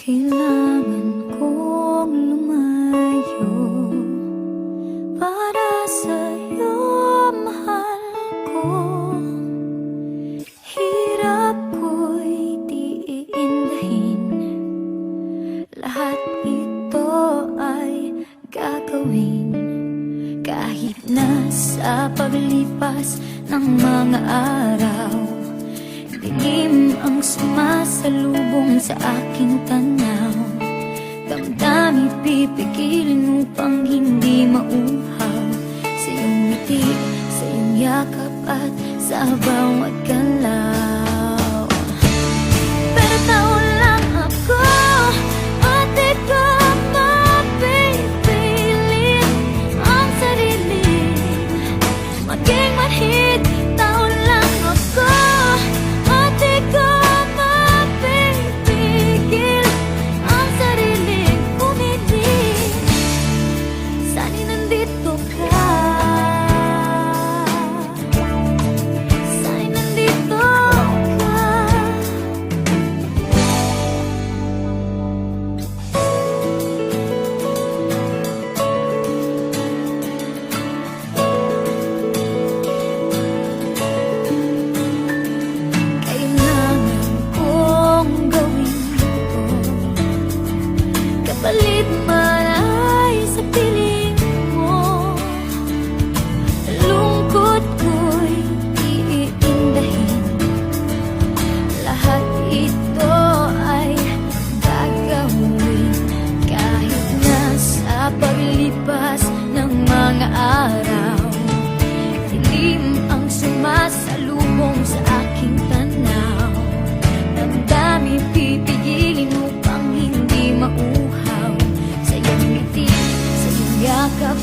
Kailangan kong lumayo para sa'yo, mahal ko. Hirap ko'y di iindahin, lahat ito ay gagawin. Kahit na sa paglipas ng mga araw, dilim ang sumasalubong sa aking tanaw. Damdamin pipigilin upang hindi mauhaw sa iyong ngiti, sa iyong yakap at sa bawat galaw. Pero tao lang ako at di ko mapipilit ang sarili maging manhid. Tao lang ako at di ko mapipigil ang sariling pumili. Sana'y nandito ka, sana'y nandito ka. Kailangan kong gawin ito, kapalit man ay sa piling mo. Lungkot ko'y iindahin, lahat ito ay gagawin. Kahit na sa paglipas ng mga araw, dilim ang sumasalubong sa aking tanaw. Damdamin pipigilin upang hindi mauhaw sa iyong ngiti, sa iyong yakap